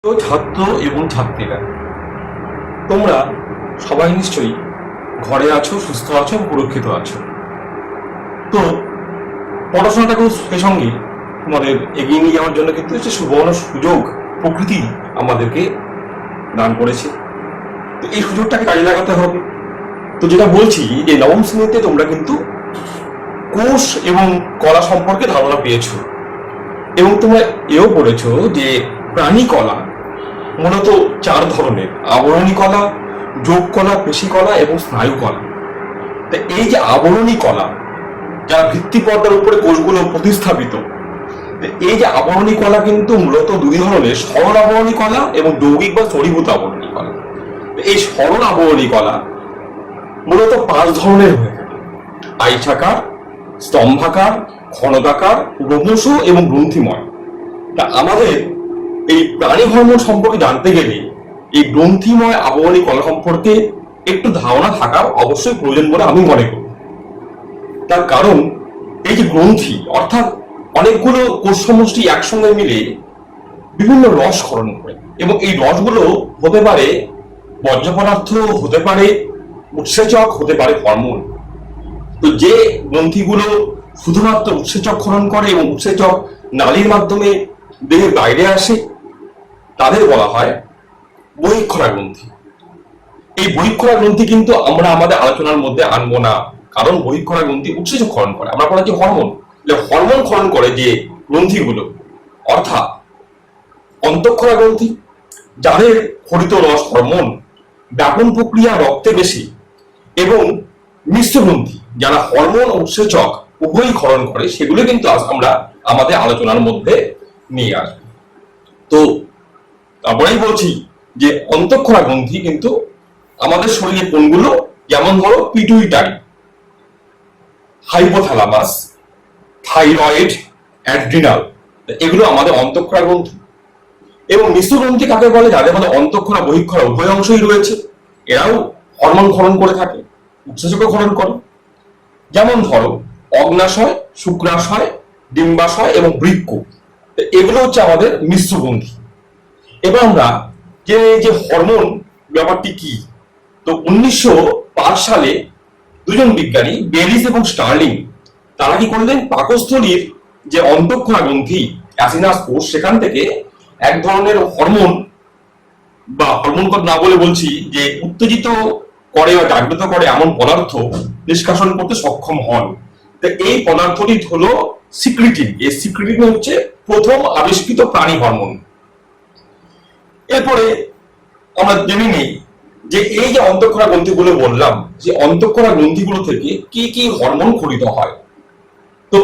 তো ছাত্র এবং ছাত্রীরা, তোমরা সবাই নিশ্চয়ই ঘরে আছো, সুস্থ আছো, সুরক্ষিত আছো। তো পড়াশোনাটাকেও সেই সঙ্গে তোমাদের এগিয়ে নিয়ে যাওয়ার জন্য কিন্তু একটা সুবর্ণ সুযোগ প্রকৃতি আমাদেরকে দান করেছে। তো এই সুযোগটাকে কাজে লাগাতে হবে। তো যেটা বলছি যে নবম শ্রেণীতে তোমরা কিন্তু কোষ এবং কলা সম্পর্কে ধারণা পেয়েছো, এবং তোমরা এও পড়েছো যে প্রাণী কলা মূলত 4 ধরনের: আবরণী কলা, যোগ কলা, পেশি কলা এবং স্নায়ু কলা। তো এই যে আবরণী কলা, যার ভিত্তি পর্দার উপরে কোষগুলো প্রতিস্থাপিত, এই যে আবরণী কলা কিন্তু মূলত 2 ধরনের: সরল আবরণী কলা এবং যৌগিক বা স্তরীভূত আবরণী কলা। এই সরল আবরণী কলা মূলত 5 ধরনের হয়ে থাকে: আয়তাকার, স্তম্ভাকার, খনকাকার, ক্রমশ এবং গ্রন্থিময়। তা আমাদের এই প্রাণী হরমোন সম্পর্কে জানতে গেলে এই গ্রন্থিময় আবরণী কলা সম্পর্কে একটু ধারণা থাকা অবশ্যই প্রয়োজন বলে আমি মনে করি। তার কারণ এই যে গ্রন্থি অর্থাৎ অনেকগুলো কোষ সমষ্টি একসঙ্গে মিলে বিভিন্ন রস ক্ষরণ করে, এবং এই রসগুলো হতে পারে বর্জ্য পদার্থ, হতে পারে উৎসেচক, হতে পারে হরমোন। তো যে গ্রন্থিগুলো শুধুমাত্র উৎসেচক ক্ষরণ করে এবং উৎসেচক নালীর মাধ্যমে দেহের বাইরে আসে, তাদের বলা হয় বহিঃক্ষরা গ্রন্থি। এই বহিঃক্ষরা গ্রন্থি কিন্তু আমরা আমাদের আলোচনার মধ্যে আনবো না, কারণ বহিঃক্ষরা গ্রন্থি উৎসেচক ক্ষরণ করে। আমরা বলা যে হরমোন, হরমোন ক্ষরণ করে যে গ্রন্থিগুলো, অর্থাৎ অন্তঃক্ষরা গ্রন্থি, যাদের ক্ষরিত রস হরমোন ব্যাপন প্রক্রিয়া রক্তে বেশি, এবং মিশ্র গ্রন্থি, যারা হরমোন ও উৎসেচক উভয়ই ক্ষরণ করে, সেগুলো কিন্তু আজ আমরা আমাদের আলোচনার মধ্যে নিয়ে আসবো। তো তারপরেই বলছি যে অন্তঃক্ষরা গ্রন্থি কিন্তু আমাদের শরীরে কোনগুলো, যেমন ধরো পিটুইটারি, হাইপোথ্যালামাস, থাইরয়েড, অ্যাড্রিনাল, এগুলো আমাদের অন্তঃক্ষরা গ্রন্থি। এবং মিশ্র গ্রন্থি কাকে বলে? যাদের মধ্যে অন্তঃক্ষরা বহিঃক্ষরা উভয় অংশই রয়েছে, এরাও হরমোন ক্ষরণ করে থাকে, উৎসেচক ক্ষরণ করে। যেমন ধরো অগ্নাশয়, শুক্রাশয়, ডিম্বাশয় এবং বৃক্ক, এগুলো হচ্ছে আমাদের মিশ্র গ্রন্থি। এবার আমরা যে হরমোন ব্যাপারটি কি, তো 1905 সালে দুজন বিজ্ঞানী বেলিস এবং স্টার্লিং, তারা কি করলেন, পাকস্থলীর যে অন্তঃক্ষরা গ্রন্থি অ্যাসিনাস কোষ, সেখান থেকে এক ধরনের হরমোন, বা হরমোন না বলে বলছি যে উত্তেজিত করে বা জাগ্রত করে এমন পদার্থ নিষ্কাশন করতে সক্ষম হন। তো এই পদার্থটি হলো সিক্রিটিন। এই সিক্রিটিন হচ্ছে প্রথম আবিষ্কৃত প্রাণী হরমোন। এরপরে আমরা জেনে নিই যে এই যে অন্তঃক্ষরা গ্রন্থিগুলো বললাম, যে অন্তঃক্ষরা গ্রন্থিগুলো থেকে কি কি হরমোন ক্ষরিত হয়। তো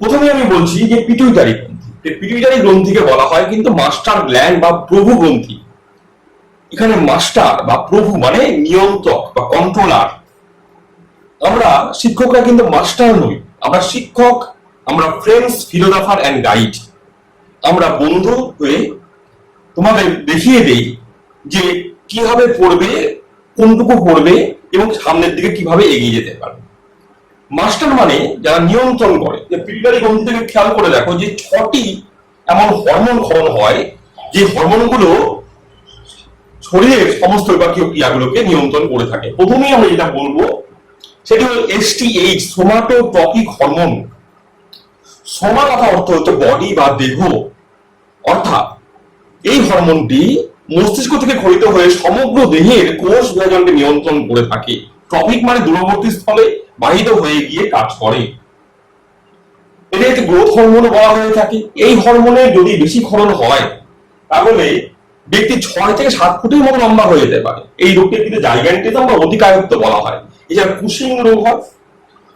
প্রথমে আমি বলছি যে পিটুইটারি গ্রন্থি। পিটুইটারি গ্রন্থিকে বলা হয় কিন্তু মাস্টার গ্ল্যান্ড বা প্রভু গ্রন্থি। এখানে মাস্টার বা প্রভু মানে নিয়ন্ত্রক বা কন্ট্রোলার। আমরা শিক্ষকরা কিন্তু মাস্টার নই, আমরা শিক্ষক, আমরা ফ্রেন্ডস, ফিলোসফার অ্যান্ড গাইড। আমরা বন্ধু হয়ে তোমাদের দেখিয়ে দেই যে কিভাবে পড়বে, কোনটুকু পড়বে এবং সামনের দিকে কিভাবে এগিয়ে যেতে পারবে। মাস্টার মানে যারা নিয়ন্ত্রণ করে। পিটুইটারি গ্রন্থি থেকে খেয়াল করে দেখো যে 6টি এমন হরমোন ক্ষরণ হয়, যে হরমোনগুলো শরীরের সমস্ত বিপাকীয় ক্রিয়াগুলোকে নিয়ন্ত্রণ করে থাকে। প্রথমেই আমরা যেটা বলবো সেটি হলো এসটিএইচ, সোমাটোট্রপিক হরমোন। সোমা কথা অর্থ হচ্ছে বডি বা দেহ, অর্থাৎ এই হরমোনটি মস্তিষ্ক থেকে ক্ষরিত হয়ে সমগ্র দেহের কোষ বিভাজনকে নিয়ন্ত্রণ করে থাকে। ট্রপিক মানে দূরবর্তী স্থলে বাহিত হয়ে গিয়ে কাজ করে। এটাকে গ্রোথ হরমোন বলা হয়ে থাকে। এই হরমোনের যদি বেশি ক্ষরণ হয় তাহলে ব্যক্তি 6 থেকে 7 ফুটের মতো লম্বা হয়ে যেতে পারে। এই রোগকে কিন্তু জাইগ্যান্টিজম বা অতিকায়ত্ব বলা হয়। এছাড়া কুশিং রোগ হয়।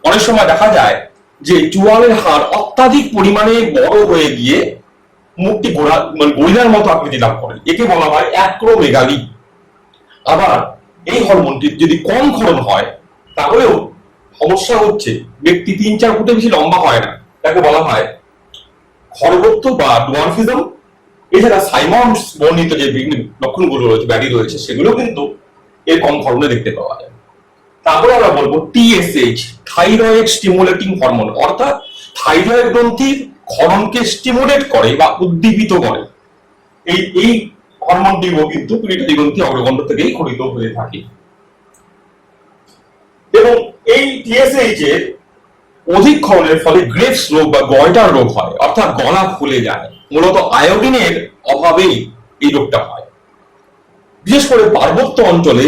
অনেক সময় দেখা যায় যে চোয়ালের হাড় অত্যাধিক পরিমাণে বড় হয়ে গিয়ে মুখটি গরিলার মতো আকৃতি লাভ করে, একে বলা হয় অ্যাক্রোমেগালি। আবার এই হরমোনটির যদি কম ক্ষরণ হয় তাহলেও সমস্যা হচ্ছে, ব্যক্তি 3-4 ফুটের বেশি লম্বা হয় না, তাকে বলা হয় খরগোত্ব বা ডোয়ার্ফিজম। এছাড়া সাইমন্স বর্ণিত যে বিভিন্ন লক্ষণগুলো রয়েছে, ব্যাধি রয়েছে, সেগুলো কিন্তু এর কম ক্ষরণে দেখতে পাওয়া যায়। তারপরে আমরা বলবো টিএসএইচ, থাইরয়েড স্টিমুলেটিং হরমোন, অর্থাৎ থাইরয়েড গ্রন্থির ক্ষরণকে স্টিমুলেট করে বা উদ্দীপিত করে। এই হরমোনটিও কিন্তু পিটুইটারি গ্রন্থি অগ্রগণ্ড থেকেই খরিত হয়ে থাকে। এবং এই টিএসএইচ এর অধিক ক্ষরণের ফলে গ্রেভস রোগ বা গয়টার রোগ হয়, অর্থাৎ গলা ফুলে যায়। মূলত আয়োডিনের অভাবেই এই রোগটা হয়। বিশেষ করে পার্বত্য অঞ্চলে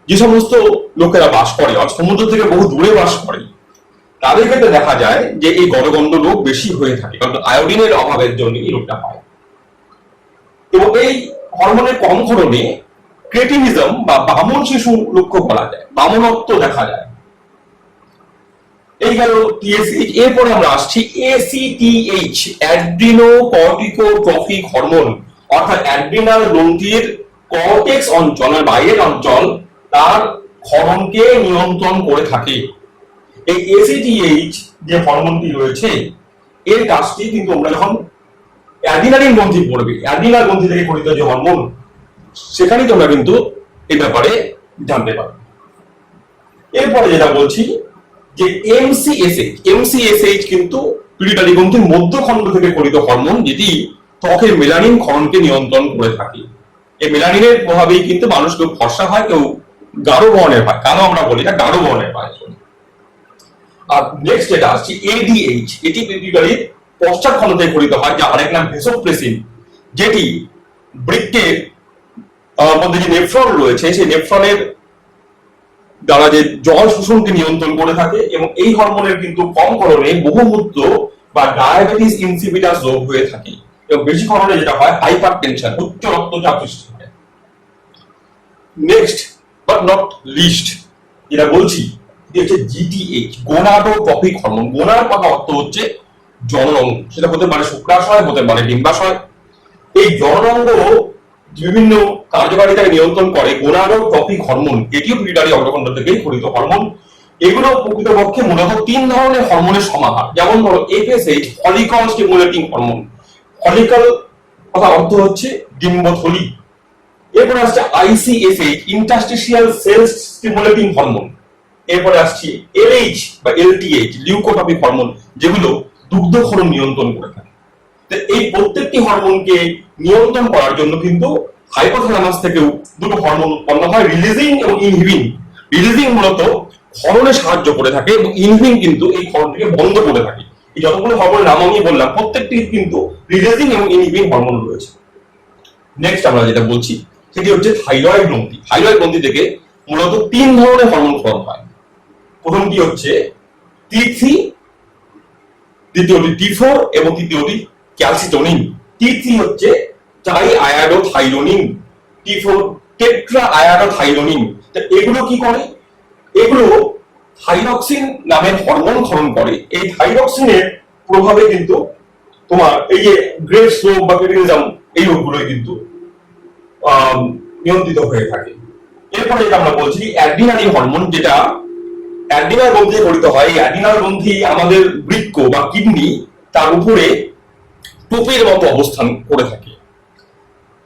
যে সমস্ত লোকেরা বাস করে, সমুদ্র থেকে বহু দূরে বাস করে, তাদের ক্ষেত্রে দেখা যায় যে এই গলগণ্ড রোগ বেশি হয়ে থাকে, কারণ আয়োডিনের অভাবের জন্য এই রোগটা হয়। এবং এই হরমোনের কম ক্ষরণে ক্রেটিনিজম বা বামন শিশু লক্ষ্য করা যায়, বামনত্ব দেখা যায়। এই গেল টিএসএইচ। এরপরে আমরা আসছি এসিটিএইচ, অ্যাড্রিনোকর্টিকোট্রফিক হরমোন, অর্থাৎ অ্যাড্রিনাল গ্রন্থির কর্টেক্স অঞ্চলের বাইরের অঞ্চল তার ক্ষরণকে নিয়ন্ত্রণ করে থাকে। এই এসিটিএইচ যে হরমোনটি রয়েছে এর কাজটি কিন্তু আমরা যখন অ্যাড্রিনালিন গ্রন্থি পড়বে, অ্যাড্রিনাল গ্রন্থি থেকে খরিত যে হরমোন, সেখানেই তোমরা কিন্তু এই ব্যাপারে জানতে পারবে। এরপরে যেটা বলছি যে এমসিএসএইচ কিন্তু পিটুইটারি গ্রন্থির মধ্যখণ্ড থেকে খরিত হরমোন, যেটি ত্বকের মেলানিন ক্ষরণকে নিয়ন্ত্রণ করে থাকে। এই মেলানিনের প্রভাবেই কিন্তু মানুষ কেউ ফর্সা হয়, কেউ গাঢ় বর্ণের হয়, কালো আমরা বলি না, গাঢ় বর্ণের হয়। আর নেক্সট যেটা আসছে এডিএইচ, এটি পিটুইটারির পশ্চাৎ খণ্ড থেকে খরিত হয়, যা আরেক নাম ভেসোপ্রেসিন, যেটি বৃক্কের মধ্যে যে নেফ্রন রয়েছে সেই নেফ্রনের দ্বারা যে জল শোষণকে নিয়ন্ত্রণ করে থাকে। এবং এই হরমোনের কিন্তু কম ক্ষরণে বহুমূত্র বা ডায়াবেটিস ইনসিপিটাস রোগ হয়ে থাকে, এবং বেশি ক্ষরণে যেটা হয় হাইপারটেনশন, উচ্চ রক্তচাপ সৃষ্টি হয়। নেক্সট বাট নট লিস্ট যেটা বলছি এটি হচ্ছে জিটিএইচ, গোনাডোট্রপিক হরমোন। গোনার কথা অর্থ হচ্ছে জননাঙ্গ, সেটা হতে পারে শুক্রাশয়, হতে পারে ডিম্বাশয়। এই জননাঙ্গ বিভিন্ন কার্যকারিতাকে নিয়ন্ত্রণ করে গোনাডোট্রপিক হরমোন, এটিও পিটুইটারি অগ্রগণ্ড থেকেই খরিত হরমোন। এগুলো প্রকৃতপক্ষে মূলত 3 ধরনের হরমোনের সমাহার। যেমন ধরো FSH, follicle stimulating hormone, follicle কথা অর্থ হচ্ছে ডিম্বথলি। এরপরে আসছে ICSH, interstitial sell stimulating hormone. এরপরে আসছে এলএইচ বা এলটিএইচ, লিউকোট্রপিক হরমোন, যেগুলো দুগ্ধক্ষরণ নিয়ন্ত্রণ করে থাকে। এই প্রত্যেকটি হরমোনকে নিয়ন্ত্রণ করার জন্য কিন্তু হাইপোথ্যালামাস থেকেও দুটো হরমোন উৎপন্ন হয়, রিলিজিং এবং ইনহিবিং। রিলিজিং মূলত ক্ষরণে সাহায্য করে থাকে এবং ইনহিবিং কিন্তু এই ক্ষরণটিকে বন্ধ করে থাকে। এই যতগুলো হরমোনের নাম আমি বললাম প্রত্যেকটি কিন্তু রিলিজিং এবং ইনহিবিং হরমোন রয়েছে। নেক্সট আমরা যেটা বলছি সেটি হচ্ছে থাইরয়েড গ্রন্থি। থাইরয়েড গ্রন্থি থেকে মূলত 3 ধরনের হরমোন ক্ষরণ হয়। প্রথমটি হচ্ছে T3, দ্বিতীয়টি T4 এবং তৃতীয়টি ক্যালসিটোনিন। T3 হচ্ছে try iodothyronine, T4 tetra iodothyronine. এগুলো কি করে? এগুলো থাইরক্সিন নামের হরমোন ক্ষরণ করে। এই থাইরক্সিনের প্রভাবে কিন্তু তোমার এই যে গ্রেভস রোগ বা ক্রেটিনিজম, এই রোগগুলো কিন্তু নিয়ন্ত্রিত হয়ে থাকে। এরপরে যেটা আমরা বলছি অ্যাড্রিনালিন হরমোন, যেটা অ্যাড্রিনাল গ্রন্থি খরিত হয়। এই অ্যাড্রিনাল গ্রন্থি আমাদের বৃক্ক বা কিডনি তার উপরে টোপের মতো অবস্থান করে থাকে,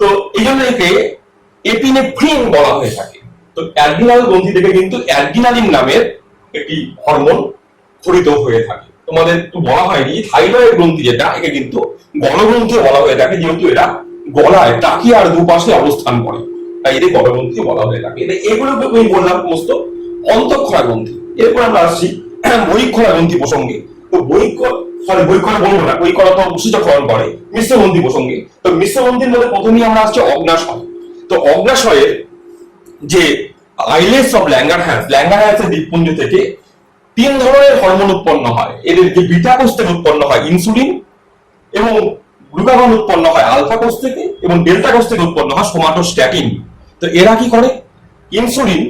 তো এই জন্য একে এপিনেফ্রিন বলা হয়ে থাকে। তো অ্যাড্রিনাল গ্রন্থি থেকে কিন্তু অ্যাড্রিনালিন নামের একটি হরমোন খরিত হয়ে থাকে। তোমাদের একটু বলা হয়নি থাইরয়েড গ্রন্থি যেটা, একে কিন্তু গলগ্রন্থি বলা হয়ে থাকে, যেহেতু এটা গলায় ট্রাকিয়ার দুপাশে অবস্থান করে, তাই এদের গলগ্রন্থি বলা হয়ে থাকে। এগুলোকে আমি বললাম সমস্ত অন্তঃক্ষরা গ্রন্থি। এরপর আমরা আসছি বহিঃক্ষরা গ্রন্থি প্রসঙ্গে। তো বহিঃক্ষরা বলবো না, বহিঃক্ষরা তো উৎসেচকরণ করে। মিশ্র গ্রন্থি প্রসঙ্গে, তো মিশ্র গ্রন্থির মধ্যে প্রথমেই আমরা আসছি অগ্নাশয়। তো অগ্নাশয়ের যে আইলেটস অফ ল্যাঙ্গারহ্যান্স, ল্যাঙ্গারহ্যান্সের দ্বীপপুঞ্জ থেকে 3 ধরনের হরমোন উৎপন্ন হয়। এদের যে বিটা কোষ থেকে উৎপন্ন হয় ইনসুলিন, এবং গ্লুকাগন উৎপন্ন হয় আলফা কোষ থেকে, এবং ডেল্টা কোষ থেকে উৎপন্ন হয় সোমাটোস্ট্যাটিন। তো এরা কি করে? ইনসুলিন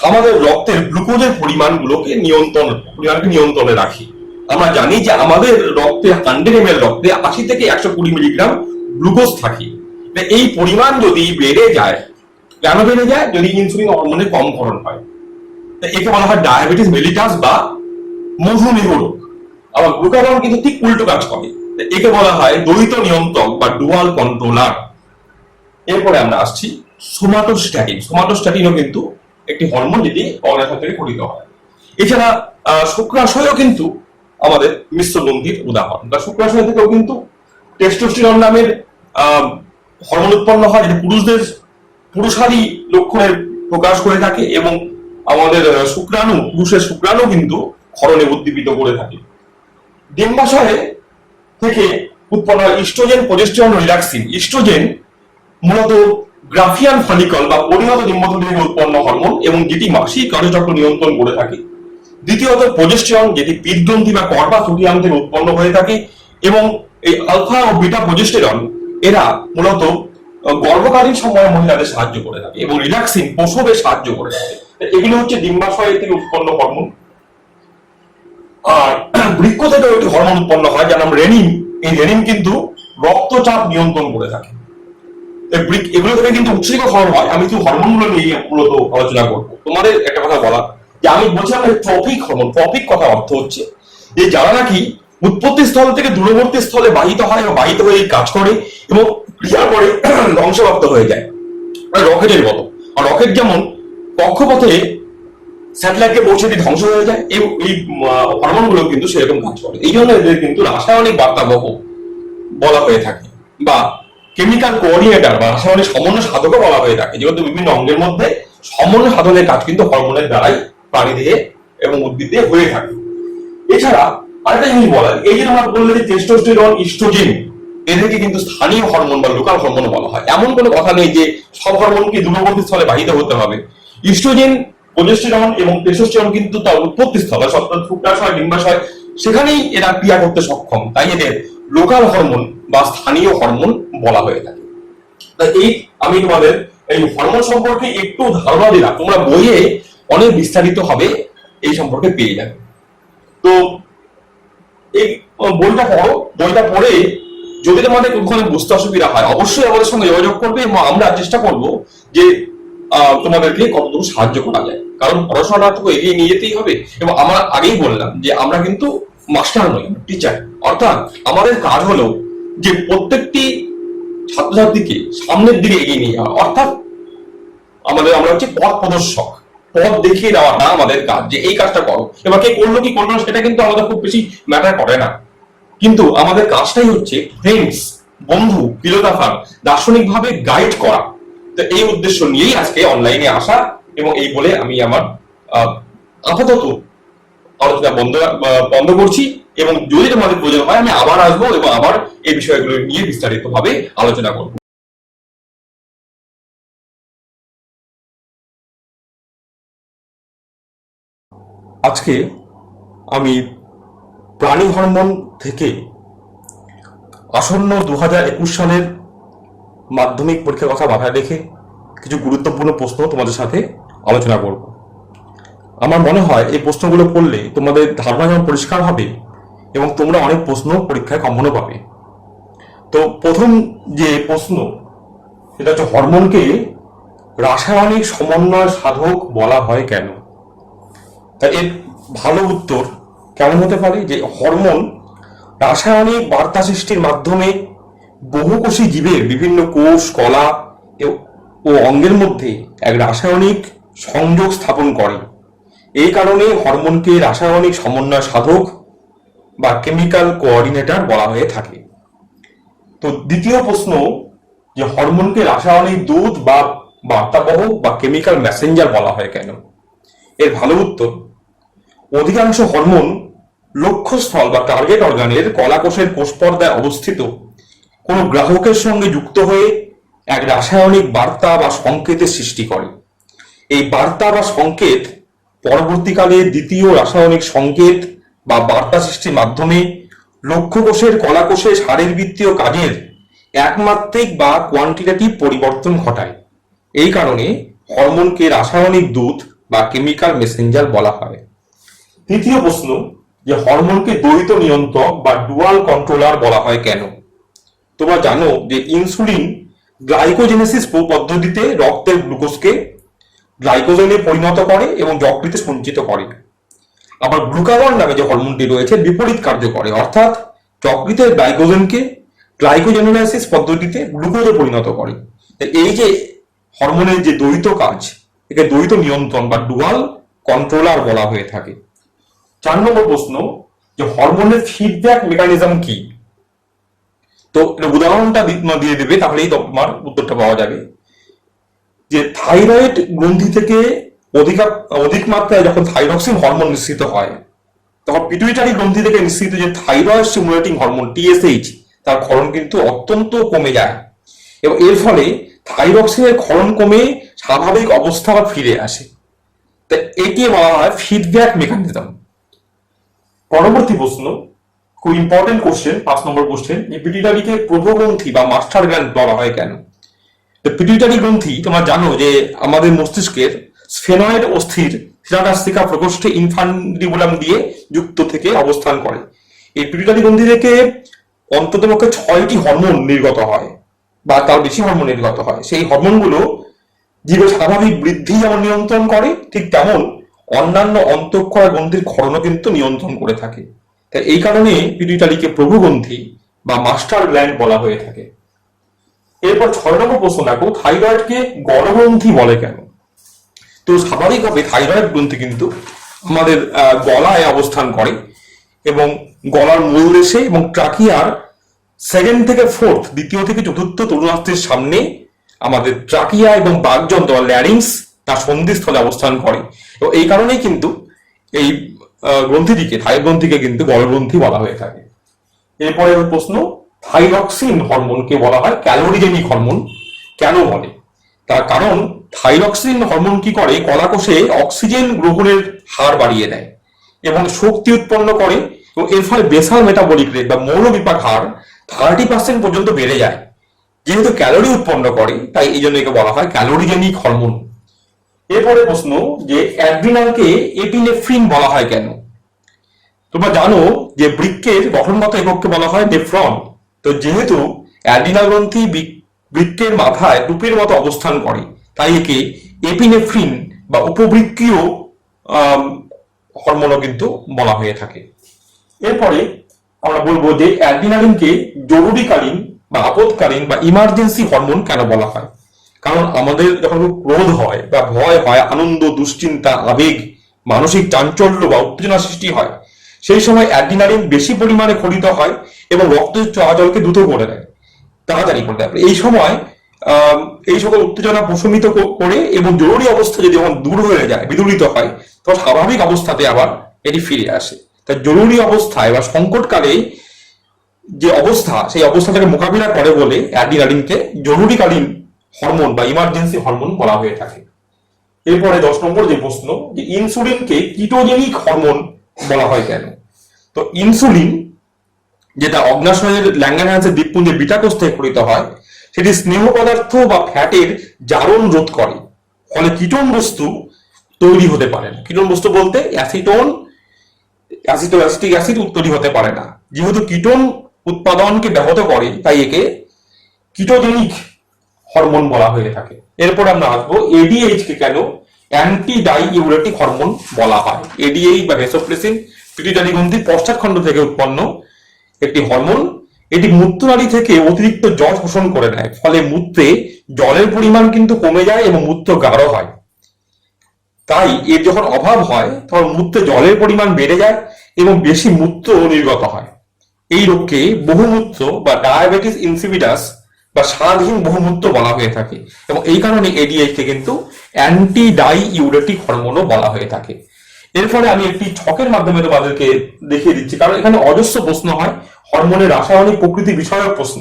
আমাদের রক্তের গ্লুকোজের পরিমাণকে নিয়ন্ত্রণে রাখে। আমরা জানি যে আমাদের রক্তে 100 ml রক্তে 80 থেকে 120 মিলিগ্রাম গ্লুকোজ থাকে। এই পরিমাণ যদি বেড়ে যায়, কেন বেড়ে যায়? যদি ইনসুলিন হরমোনের কম ক্ষরণ হয়। একে বলা হয় ডায়াবেটিস মেলিটাস বা মধুমেহ রোগ। আবার গ্লুকাগন কিন্তু ঠিক উল্টো কাজ করে, একে বলা হয় দ্বৈত নিয়ন্ত্রক বা ডুয়াল কন্ট্রোলার। এরপরে আমরা আসছি সোমাটোস্ট্যাটিন। সোমাটোস্ট্যাটিনও কিন্তু একটি হরমোন, যেটি অগ্নাশয় থেকে খরিত হয়। এছাড়া শুক্রাশয়ও কিন্তু আমাদের মিশ্র গ্রন্থির উদাহরণ। শুক্রাশয় থেকেও কিন্তু টেস্টোস্টেরন নামের হরমোন উৎপন্ন হয় যেটা পুরুষালী লক্ষণের প্রকাশ করে থাকে, এবং আমাদের পুরুষের শুক্রাণু কিন্তু ক্ষরণে উদ্দীপিত করে থাকে। ডিম্বাশয়ে থেকে উৎপন্ন হয় ইস্ট্রোজেন, প্রজেস্টেরন, রিল্যাক্সিন। ইস্ট্রোজেন মূলত গ্রাফিয়ান ফলিকল বা পরিণত ডিম্বথলি থেকে উৎপন্ন হরমোন, এবং যেটি মাসিক কার্যচক্র নিয়ন্ত্রণ করে থাকে। দ্বিতীয়ত প্রজেস্টেরন, যেটি পিত্তগ্রন্থি বা কর্পাস লুটিয়াম থেকে উৎপন্ন হয়ে থাকে, এবং এই আলফা ও বিটা প্রজেস্টেরন এরা মূলত গর্ভকালীন সময়ে মহিলাদের সাহায্য করে থাকে, এবং রিল্যাক্সিন প্রসবে সাহায্য করে থাকে। এগুলো হচ্ছে ডিম্বাশয় থেকে উৎপন্ন হরমোন। আর বৃক্ক থেকে একটি হরমোন উৎপন্ন হয় যার নাম রেনিন। এই রেনিন কিন্তু রক্তচাপ নিয়ন্ত্রণ করে থাকে। এগুলো থেকে কিন্তু উৎসেচক হরমোন হয়। আমি কিন্তু হরমোনগুলো নিয়ে মূলত আলোচনা করবো। তোমাদের একটা কথা বলা, যে আমি বলছিলাম ট্রপিক হরমোন। ট্রপিক কথা অর্থ হচ্ছে যে যারা নাকি উৎপত্তি স্থল থেকে দূরবর্তী স্থলে বাহিত হয় এবং বাহিত হয়ে কাজ করে এবং ক্রিয়া করে ধ্বংসপ্রাপ্ত হয়ে যায়, রকেটের মতো। আর রকেট যেমন কক্ষপথে স্যাটেলাইটকে পৌঁছে দিয়ে ধ্বংস হয়ে যায়, এই হরমোনগুলো কিন্তু সেরকম কাজ করে। এই জন্য এদের কিন্তু রাসায়নিক বার্তাবহ বলা হয়ে থাকে, বা কেমিক্যাল কোঅর্ডিনেটর বা রাসায়নিক সমন্বয় সাধকও বলা হয়ে থাকে, যেহেতু বিভিন্ন অঙ্গের মধ্যে সমন্বয় সাধনের কাজ কিন্তু হরমোনের দ্বারাই প্রাণীদেহে এবং উদ্ভিদে হয়ে থাকে। এছাড়া আরেকটা জিনিস বলা, এই যে আমরা বললে যে টেস্টোস্টেরন, ইস্ট্রোজেন, এদেরকে কিন্তু স্থানীয় হরমোন বা লোকাল হরমোন বলা হয়। এমন কোনো কথা নেই যে সব হরমোনকে দূরবর্তী স্থলে বাহিত হতে হবে। ইস্ট্রোজেন, প্রজেস্টেরন এবং টেস্টোস্টেরন কিন্তু তার উৎপত্তি স্থল শুক্রাশয়, ডিম্বাশয়, সেখানেই এরা ক্রিয়া করতে সক্ষম, তাই এদের লোকাল হরমোন বা স্থানীয় হরমোন বলা হয়ে থাকে। তাই এই আমি তোমাদের এই হরমোন সম্পর্কে একটু ধারণা দিলাম, তোমরা বইয়ে অনেক বিস্তারিত হবে এই সম্পর্কে পেয়ে যাবে। তো এই বইটা পড়ো, বইটা পড়ে যদি তোমাদের ওখানে বুঝতে অসুবিধা হয় অবশ্যই আমাদের সঙ্গে যোগাযোগ করবে, এবং আমরা চেষ্টা করব যে তোমাদেরকে কতটুকু সাহায্য করা যায়। কারণ পড়াশোনাটুকু এগিয়ে নিয়ে যেতেই হবে, এবং আমরা আগেই বললাম যে আমরা কিন্তু মাস্টার নই, টিচার। অর্থাৎ আমাদের কাজ হলো যে প্রত্যেকটি ছাত্রছাত্রীকে সামনের দিকে এগিয়ে নিয়ে যাওয়া, অর্থাৎ আমরা হচ্ছে পথ প্রদর্শক, পথ দেখিয়ে দেওয়াটা আমাদের কাজ, যে এই কাজটা করো। এবার কে করলো কি করলো না সেটা কিন্তু আমাদের খুব বেশি ম্যাটার করে না, কিন্তু আমাদের কাজটাই হচ্ছে ফ্রেন্ডস, বন্ধু, ফিলোসফার, দার্শনিক ভাবে গাইড করা। তো এই উদ্দেশ্য নিয়েই আজকে অনলাইনে আসা, এবং এই বলে আমি আমার আপাতত আলোচনা বন্ধ করছি, এবং যদি তোমাদের প্রয়োজন হয় আমি আবার আসবো এবং আবার এই বিষয়গুলো নিয়ে বিস্তারিত ভাবে আলোচনা করবো। আজকে আমি প্রাণী হরমোন থেকে আসন্ন 2021 সালের মাধ্যমিক পরীক্ষার কথা মাথায় রেখে কিছু গুরুত্বপূর্ণ প্রশ্ন তোমাদের সাথে আলোচনা করব। আমার মনে হয় এই প্রশ্নগুলো পড়লে তোমাদের ধারণা যেমন পরিষ্কার হবে, এবং তোমরা অনেক প্রশ্ন পরীক্ষায় কমনও পাবে। তো প্রথম যে প্রশ্ন, সেটা হচ্ছে হরমোনকে রাসায়নিক সমন্বয় সাধক বলা হয় কেন? তাই এর ভালো উত্তর কেমন হতে পারে, যে হরমোন রাসায়নিক বার্তা সৃষ্টির মাধ্যমে বহুকোষী জীবের বিভিন্ন কোষ, কলা ও অঙ্গের মধ্যে এক রাসায়নিক সংযোগ স্থাপন করে। এই কারণে হরমোনকে রাসায়নিক সমন্বয় সাধক বা কেমিক্যাল কোঅর্ডিনেটর বলা হয়ে থাকে। তো দ্বিতীয় প্রশ্ন, যে হরমোনকে রাসায়নিক দূত বা বার্তাবহ বা কেমিক্যাল মেসেঞ্জার বলা হয় কেন? এর ভালো উত্তর, অধিকাংশ হরমোন লক্ষ্যস্থল বা টার্গেট অর্গানের কলাকোষের কোষপর্দায় অবস্থিত কোনো গ্রাহকের সঙ্গে যুক্ত হয়ে এক রাসায়নিক বার্তা বা সংকেতের সৃষ্টি করে। এই বার্তা বা সংকেত পরবর্তীকালে দ্বিতীয় রাসায়নিক সংকেত বা বার্তা সৃষ্টির মাধ্যমে লক্ষ্য কোষের কলাকোষে শারীরবৃত্তীয় কাজের একমাত্রিক বা কোয়ান্টিটেটিভ পরিবর্তন ঘটায়। এই কারণে হরমোনকে রাসায়নিক দূত বা কেমিক্যাল মেসেঞ্জার বলা হয়। তৃতীয় প্রশ্ন, যে হরমোনকে দ্বৈত নিয়ন্ত্রক বা ডুয়াল কন্ট্রোলার বলা হয় কেন? তোমরা জানো যে ইনসুলিন গ্লাইকোজেনেসিস পদ্ধতিতে রক্তের গ্লুকোজকে গ্লাইকোজেনে পরিণত করে এবং যকৃতে সঞ্চিত করে। আবার গ্লুকাগন নামে যে হরমোনটি রয়েছে বিপরীত কার্য করে, অর্থাৎ যকৃতের গ্লাইকোজেনকে গ্লাইকোজেনোলাইসিস পদ্ধতিতে গ্লুকোজে পরিণত করে। এই যে হরমোনের যে দ্বৈত কাজ, একে দ্বৈত নিয়ন্ত্রণ বা ডুয়াল কন্ট্রোলার বলা হয়ে থাকে। 4 নম্বর প্রশ্ন, যে হরমোনের ফিডব্যাক মেকানিজম কি? তো এটা উদাহরণটা দিয়ে দেবে, তাহলেই তোমার উত্তরটা পাওয়া যাবে। যে থাইরয়েড গ্রন্থি থেকে অধিক মাত্রায় যখন থাইরক্সিন হরমোন নিঃসৃত হয়, তখন পিটুইটারি গ্রন্থি থেকে নিঃসৃত যে থাইরয়েড স্টিমুলেটিং হরমোন টিএসএইচ, তার ক্ষরণ কিন্তু অত্যন্ত কমে যায়, এবং এর ফলে থাইরক্সিনের ক্ষরণ কমে স্বাভাবিক অবস্থা আবার ফিরে আসে। তা একে বলা হয় ফিডব্যাক মেকানিজম। পরবর্তী প্রশ্ন, খুব ইম্পর্টেন্ট কোশ্চেন, 5 নম্বর কোশ্চেন, যে পিটুইটারিকে প্রভগ্রন্থি বা মাস্টার গ্ল্যান্ড বলা হয় কেন? তো পিটুইটারি গ্রন্থি তোমরা জানো যে আমাদের মস্তিষ্কের স্ফেনয়েড অস্থির শিরাটাস্তিকা প্রকোষ্ঠে ইনফান্ডিবুলাম দিয়ে যুক্ত থেকে অবস্থান করে। এই পিটুইটারি গ্রন্থি থেকে অন্ততপক্ষে 6টি হরমোন নির্গত হয় বা তার বেশি হরমোন নির্গত হয়। সেই হরমোনগুলো জীবের স্বাভাবিক বৃদ্ধি যেমন নিয়ন্ত্রণ করে, ঠিক তেমন অন্যান্য অন্তঃক্ষরা গ্রন্থির ক্ষরণও কিন্তু নিয়ন্ত্রণ করে থাকে। তাই এই কারণে পিটুইটারিকে প্রভুগ্রন্থি বা মাস্টার গ্ল্যান্ড বলা হয়ে থাকে। এরপর 6 নম্বর প্রশ্ন দেখো, থাইরয়েডকে গলগ্রন্থি বলে কেন? তো স্বাভাবিকভাবে থাইরয়েড গ্রন্থি কিন্তু আমাদের গলায় অবস্থান করে, এবং গলার মূলদেশে এবং ট্রাকিয়ার 2nd থেকে 4th, দ্বিতীয় থেকে চতুর্থ তরুণাস্থির সামনে আমাদের ট্রাকিয়া এবং বাকযন্ত্র ল্যারিংস তার সন্ধিস্থলে অবস্থান করে, এবং এই কারণেই কিন্তু এই গ্রন্থিটিকে, থাইরয়েড গ্রন্থিকে কিন্তু গলগ্রন্থি বলা হয়ে থাকে। এরপরে প্রশ্ন, থাইরক্সিন হরমোনকে বলা হয় ক্যালোরিজেনিক হরমোন কেন বলে? তার কারণ থাইরক্সিন হরমোন কি করে, কলাকোষে অক্সিজেন গ্রহণের হার বাড়িয়ে দেয় এবং শক্তি উৎপন্ন করে, এবং এর ফলে বেসাল মেটাবলিক রেট বা মৌল বিপাক হার 30% পর্যন্ত বেড়ে যায়। যেহেতু ক্যালোরি উৎপন্ন করে, তাই এই জন্য একে বলা হয় ক্যালোরিজেনিক হরমোন। এরপরে প্রশ্ন, যে অ্যাড্রিনালকে এপিনেফ্রিন বলা হয় কেন? তোমরা জানো যে বৃক্কের গঠনগত একককে বলা হয় নেফ্রন। তো যেহেতু অ্যাড্রিনাল গ্রন্থি বৃক্কের মাথায় টুপির মতো অবস্থান করে, তাই একে এপিনেফ্রিন বা উপবৃক্কীয় হরমোনও কিন্তু বলা হয়ে থাকে। এরপরে আমরা বলবো যে অ্যাড্রিনালিনকে জরুরিকালীন বা আপদকালীন বা ইমার্জেন্সি হরমোন কেন বলা হয়? কারণ আমাদের যখন ক্রোধ হয় বা ভয় হয়, আনন্দ, দুশ্চিন্তা, আবেগ, মানসিক চাঞ্চল্য বা উত্তেজনা সৃষ্টি হয়, সেই সময় অ্যাড্রিনালিন বেশি পরিমাণে ক্ষরিত হয় এবং রক্ত চলাচলকে দ্রুত করে দেয়, তাড়াতাড়ি করে দেয়। এই সময় এই সকল উত্তেজনা প্রশমিত করে এবং জরুরি অবস্থা যদি যখন দূর হয়ে যায়, বিদূরিত হয়, তখন স্বাভাবিক অবস্থাতে আবার এটি ফিরে আসে। তাই জরুরি অবস্থায় বা সংকটকালে যে অবস্থা, সেই অবস্থাটাকে মোকাবিলা করে বলে অ্যাড্রিনালিনকে জরুরিকালীন হরমোন বা ইমার্জেন্সি হরমোন বলা হয়ে থাকে। এরপরে 10 নম্বর যে প্রশ্ন, যে ইনসুলিনকে কিটোজেনিক হরমোন বলা হয় কেন? তো ইনসুলিন, যেটা অগ্নাশয়ের ল্যাঙ্গারহ্যান্সের দ্বীপপুঞ্জে বিটা কোষ থেকে ক্ষরিত হয়, সেটি স্নেহ পদার্থ বা ফ্যাটের জারণ রোধ করে, ফলে কিটোন বস্তু তৈরি হতে পারে না। কিটোন বস্তু বলতে অ্যাসিটিক অ্যাসিড তৈরি হতে পারে না। যেহেতু কিটোন উৎপাদনকে ব্যাহত করে, তাই একে কিটোজেনিক হরমোন বলা হয়ে থাকে। এরপর আমরা আসবো এডিএইচ কে কেন অ্যান্টি ডাই ইউরেটিক হরমোন বলা হয়? এডিএইচ বা ভেসোপ্রেসিন পিটুইটারি গ্রন্থির পশ্চাৎখণ্ড থেকে উৎপন্ন একটি হরমোন। এটি মূত্রনালী থেকে অতিরিক্ত জল শোষণ করে নেয়, ফলে মূত্রে জলের পরিমাণ কিন্তু কমে যায় এবং মূত্র গাঢ় হয়। তাই এর যখন অভাব হয়, তখন মূত্রে জলের পরিমাণ বেড়ে যায় এবং বেশি মূত্র নির্গত হয়। এই রোগকে বহুমূত্র বা ডায়াবেটিস ইনসিপিডাস বা স্বাদহীন বহুমূত্র বলা হয়ে থাকে, এবং এই কারণে এডিএইচ কে কিন্তু অ্যান্টি ডাই ইউরেটিক হরমোনও বলা হয়ে থাকে। এর ফলে আমি একটি ছকের মাধ্যমে তোমাদেরকে দেখিয়ে দিচ্ছি, কারণ এখানে অজস্র প্রশ্ন হয়, হরমোনের রাসায়নিক প্রকৃতি বিষয়ক প্রশ্ন।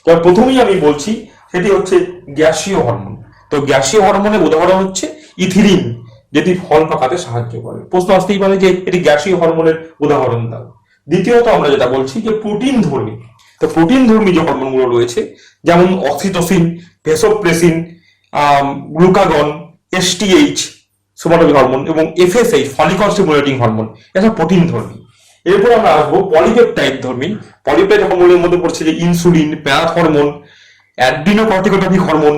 যার প্রথমেই আমি বলছি, সেটি হচ্ছে গ্যাসীয় হরমোন। তো গ্যাসীয় হরমোনের উদাহরণ হচ্ছে ইথিলিন, যেটি ফল পাকাতে সাহায্য করে। প্রশ্ন আসতেই পারে যে এটি গ্যাসীয় হরমোনের উদাহরণ দাও। দ্বিতীয়ত আমরা যেটা বলছি যে প্রোটিন ধর্মী। তো প্রোটিন ধর্মী যে হরমোনগুলো রয়েছে, যেমন oxytocin, vasopressin, glucagon, STH somatotropic hormone, এবং এফএসএইচ ফলিকল স্টিমুলেটিং হরমোন, এসব প্রোটিন ধর্মী। এরপর আমরা আসবো পলিপেপটাইড ধর্মী। পলিপেপটাইড হরমোনের মধ্যে পড়ছে যে ইনসুলিন, প্যাথ হরমোন, অ্যাড্রিনোকর্টিকোট্রপিক হরমোন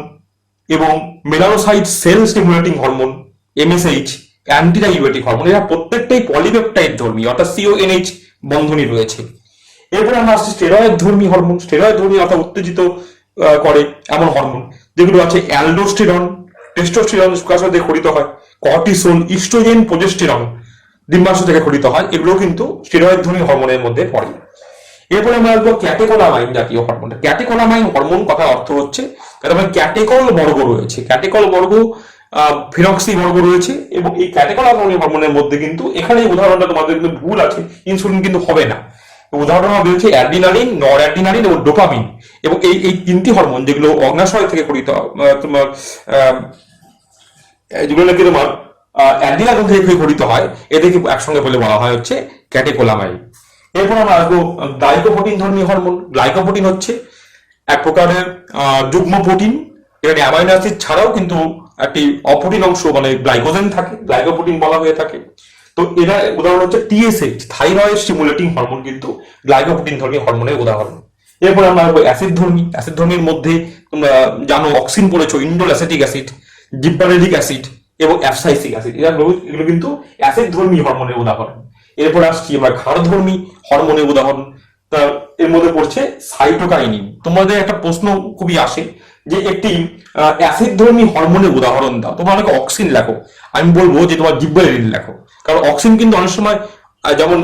এবং melanocyte cell stimulating hormone, MSH, antidiuretic hormone. এরা প্রত্যেকটাই পলিপেপটাইড ধর্মী, অর্থাৎ সিওএনএইচ বন্ধনী রয়েছে। এরপরে আমরা আসছি স্টেরয়েড ধর্মী হরমোন। স্টেরয়েড ধর্মী অর্থাৎ উত্তেজিত করে এমন হরমোন যেগুলো আছে অ্যালডোস্টেরন, টেস্টোস্টেরন শুক্রাশয় থেকে ক্ষরিত হয়, কর্টিসোল, ইস্ট্রোজেন, প্রোজেস্টেরন ডিম্বাশয় থেকে ক্ষরিত হয়। এগুলো কিন্তু স্টেরয়েড ধর্মী হরমোনের মধ্যে পড়ে। এরপরে আমরা আসবো ক্যাটেকোলামাইন জাতীয় হরমোনটা। ক্যাটেকোলামাইন হরমোন কথার অর্থ হচ্ছে তার ক্যাটেকল বর্গ রয়েছে, ক্যাটেকল বর্গ, ফিনক্সি বর্গ রয়েছে, এবং এই ক্যাটেকোলামাইন হরমোনের মধ্যে কিন্তু এখানে এই উদাহরণটা তোমাদের কিন্তু ভুল আছে, ইনসুলিন কিন্তু হবে না। উদাহরণ আমাদের হচ্ছে অ্যাড্রিনালিন, নর অ্যাড্রিনালিন এবং ডোপামিন, এবং এই তিনটি হরমোন যেগুলো অগ্নাশয় থেকে গঠিত, তোমার যেগুলো নাকি তোমার অ্যাড্রিনালিন থেকে গঠিত হয়, এদেরকে একসঙ্গে বলে বলা হয় হচ্ছে ক্যাটেকোলামাইন। এরপর আমরা আসবো গ্লাইকোপ্রোটিন ধর্মী হরমোন। গ্লাইকোপ্রোটিন হচ্ছে এক প্রকারের যুগ্ম প্রোটিন, এখানে অ্যামাইনো অ্যাসিড ছাড়াও কিন্তু একটি অপ্রোটিন অংশ মানে গ্লাইকোজেন থাকে, গ্লাইকোপ্রোটিন বলা হয়ে থাকে। তো এরা উদাহরণ হচ্ছে টিএসএইচ, থাইরয়েড স্টিমুলেটিং হরমোন কিন্তু গ্লাইকোপ্রোটিন ধর্মী হরমোনের উদাহরণ। এরপর আমরা আসবো অ্যাসিড ধর্মী। অ্যাসিড ধর্মীর মধ্যে তোমরা জানো অক্সিন পড়েছো, ইন্ডোল অ্যাসিটিক অ্যাসিড, জিব্বারেলিক অ্যাসিড এবং অ্যাবসাইসিক অ্যাসিড, এগুলো কিন্তু অ্যাসিড ধর্মী হরমোনের উদাহরণ। এরপর আসছি আমরা ক্ষারধর্মী হরমোনের উদাহরণ। তা এর মধ্যে পড়ছে সাইটোকাইনিন। তোমাদের একটা প্রশ্ন খুবই আসে যে একটি অ্যাসিড ধর্মী হরমোনের উদাহরণ দাও। তোমরা অনেকে অক্সিন লেখো, আমি বলবো যে তোমার জিব্বারেলিন লেখো, কারণ অক্সিন কিন্তু অনেক সময় যেমন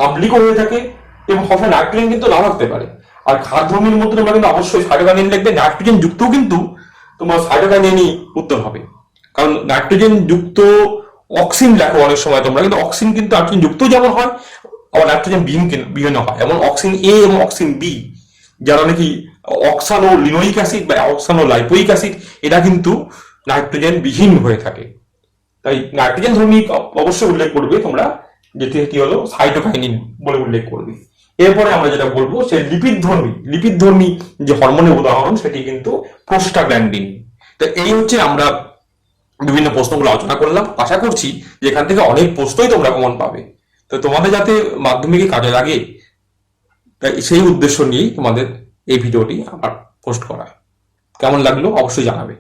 আম্লিকও হয়ে থাকে এবং সবসময় নাইট্রোজেন কিন্তু না থাকতে পারে। আর ক্ষারধর্মীর মধ্যে তোমরা কিন্তু অবশ্যই সাইটোকাইনিন লিখবে, নাইট্রোজেন যুক্তও কিন্তু তোমার সাইটোকাইনিনই উত্তর হবে, কারণ নাইট্রোজেন যুক্ত অক্সিন লেখো অনেক সময় তোমরা, কিন্তু অক্সিন কিন্তু নাইট্রোজেন যুক্ত যেমন হয় আবার নাইট্রোজেন বিহীন হয়, এমন অক্সিন এ এবং অক্সিন বি, যারা নাকি অক্সানো লিনোইক অ্যাসিড বা অক্সানো লাইপোইক অ্যাসিড, এটা কিন্তু নাইট্রোজেন বিহীন হয়ে থাকে। তাই নাইট্রোজেন ধর্মী অবশ্যই উল্লেখ করবে তোমরা, যেটি হলো সাইটোকাইনিন বলে উল্লেখ করবে। এরপরে আমরা যেটা বলবো সে লিপিড ধর্মী যে হরমোনের উদাহরণ সেটি কিন্তু প্রোস্টাগ্ল্যান্ডিন। তো এই হচ্ছে আমরা বিভিন্ন প্রশ্নগুলো আলোচনা করলাম। আশা করছি যে এখান থেকে অনেক প্রশ্নই তোমরা কমন পাবে। তো তোমাদের যাতে মাধ্যমিকে কাজে লাগে, তাই সেই উদ্দেশ্য নিয়েই তোমাদের এই ভিডিওটি আমার পোস্ট করা। কেমন লাগলো অবশ্যই জানাবে।